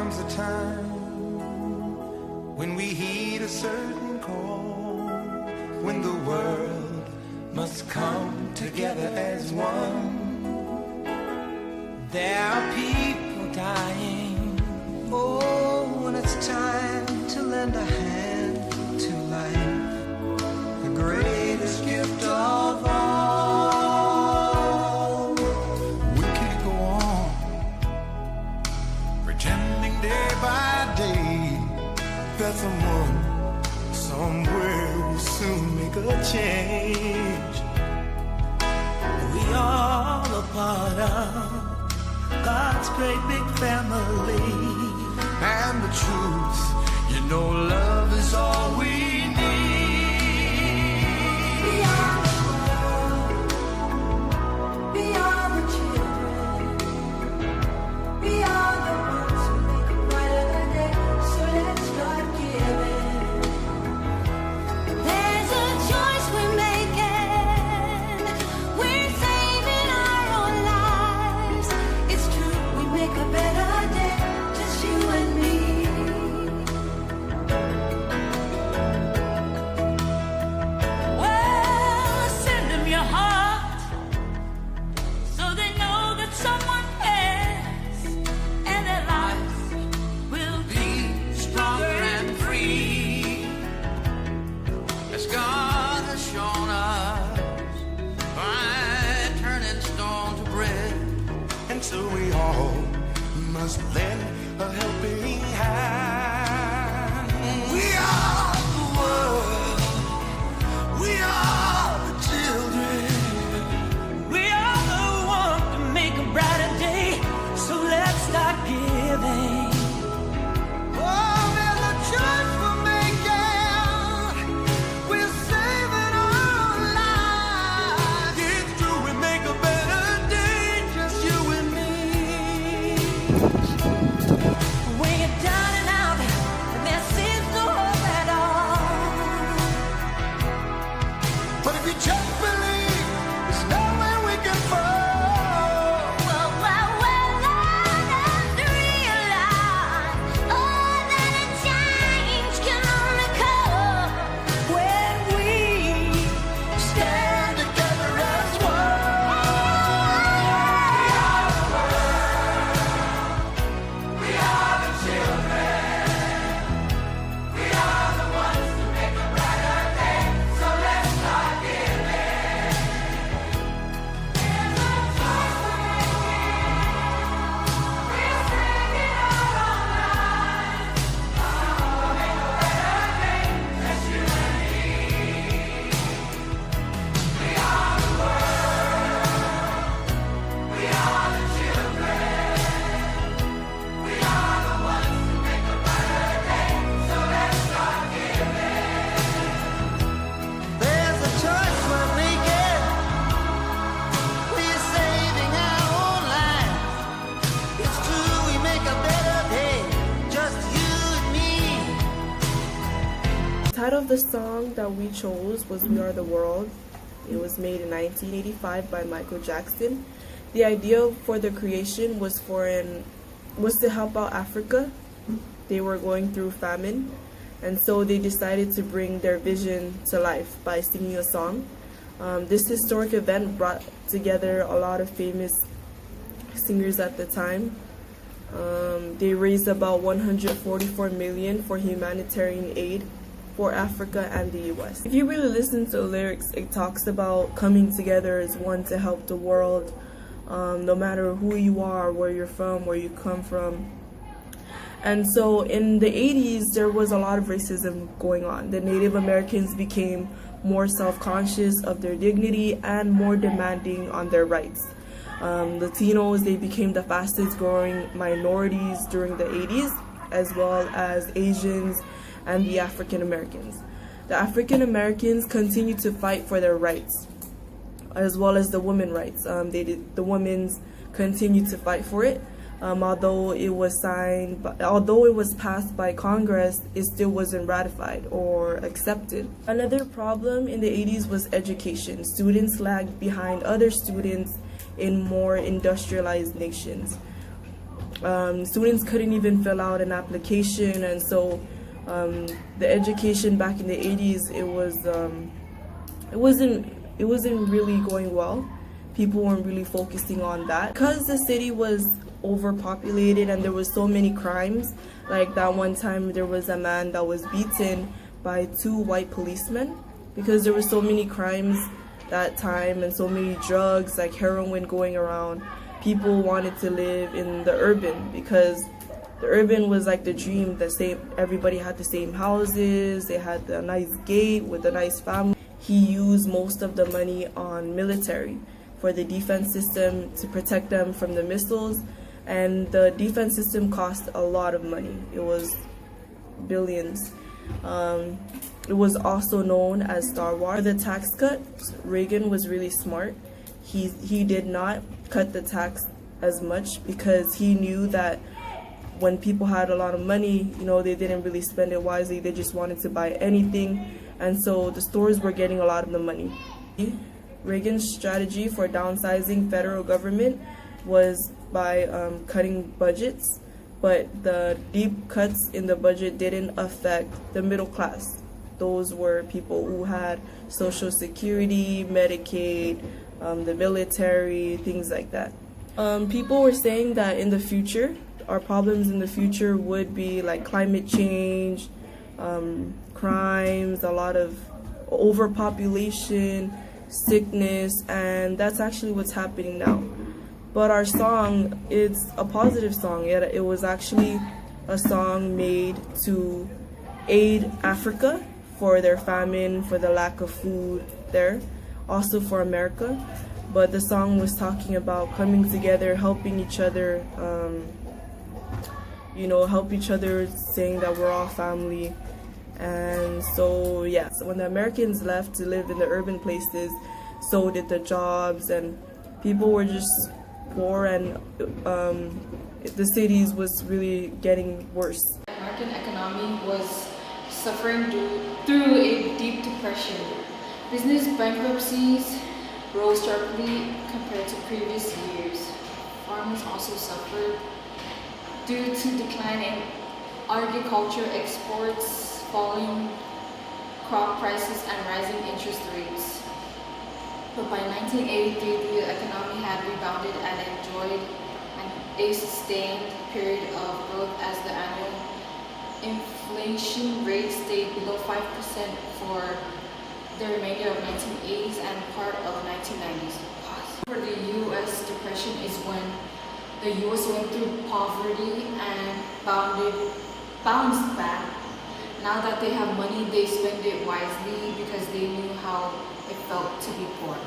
comes a time when we heed a certain call, when the world must come together as one. There are people dying. Oh, when it's time to lend a hand to life, the greatest gift of all. We can't go on pretending day by day that someone somewhere will soon make a change. We all a part of God's great big family. And the truth, you know, love is all we need. We are the world. We are the children. We are the ones who make a brighter day. So let's start giving. There's a choice we're making. We're saving our own lives. It's true, we make a better day. Just you and me. Well, send them your heart so they know that someone cares, and their lives will be stronger and free, as God has shown us by turning stone to bread. And so we all must lend a helping hand. We are the world. We are the children. We are the one to make a brighter day. So let's start giving. Oh, there's a choice we're making. We're saving our lives. It's true, we make a better day. Just you and me. When you're down and out, and there seems no hope at all. But if you just believe, there's nowhere we can fall. Well, let's realize, oh, that a change can only come when we stand together as one. We are the children. We are the ones to make a brighter day. So let's start giving. There's a choice we're making. We're saving our own lives. Oh, make a better day. Just you and me. We are the world. We are the children. We are the ones to make a brighter day. So let's start giving. There's a choice we're making. We're saving our own lives. It's true, we make a better day. Just you and me. The title of the song that we chose was We Are the World. It was made in 1985 by Michael Jackson. The idea for the creation was to help out Africa. They were going through famine, and so they decided to bring their vision to life by singing a song. This historic event brought together a lot of famous singers at the time. They raised about $144 million for humanitarian aid for Africa and the US. If you really listen to the lyrics, it talks about coming together as one to help the world, no matter who you are, where you're from, where you come from. And so in the 80s, there was a lot of racism going on. The Native Americans became more self-conscious of their dignity and more demanding on their rights. Latinos, they became the fastest growing minorities during the 80s, as well as Asians and the African Americans. The African Americans continued to fight for their rights, as well as the women's rights. The women's continued to fight for it. Although it was passed by Congress, it still wasn't ratified or accepted. Another problem in the 80s was education. Students lagged behind other students in more industrialized nations. Students couldn't even fill out an application, and so the education back in the 80s, it wasn't really going well. People weren't really focusing on that because the city was overpopulated and there was so many crimes. Like that one time there was a man that was beaten by 2 white policemen because there were so many crimes that time and so many drugs, like heroin, going around. People wanted to live in the urban because the urban was like the dream. Everybody had the same houses, they had a nice gate with a nice family. He used most of the money on military for the defense system to protect them from the missiles, and the defense system cost a lot of money. It was billions. It was also known as Star Wars. For the tax cut, Reagan was really smart. He did not cut the tax as much because he knew that when people had a lot of money, they didn't really spend it wisely. They just wanted to buy anything, and so the stores were getting a lot of the money. Reagan's strategy for downsizing federal government was by cutting budgets, but the deep cuts in the budget didn't affect the middle class. Those were people who had Social Security, Medicaid, the military, things like that. People were saying that in the future, our problems in the future would be like climate change, crimes, a lot of overpopulation, sickness, and that's actually what's happening now. But our song, it's a positive song. It was actually a song made to aid Africa for their famine, for the lack of food there, also for America. But the song was talking about coming together, helping each other, help each other, saying that we're all family. And so, yeah, so when the Americans left to live in the urban places, so did the jobs, and people were just poor, and the cities was really getting worse. The American economy was suffering through a deep depression. Business bankruptcies rose sharply compared to previous years. Farmers also suffered due to decline in agriculture exports, falling crop prices, and rising interest rates. But by 1983, the economy had rebounded and enjoyed a sustained period of growth as the annual inflation rate stayed below 5% for the remainder of 1980s and part of 1990s. For the U.S. Depression is when the U.S. went through poverty and bounced back. Now that they have money, they spend it wisely because they knew how it felt to be poor.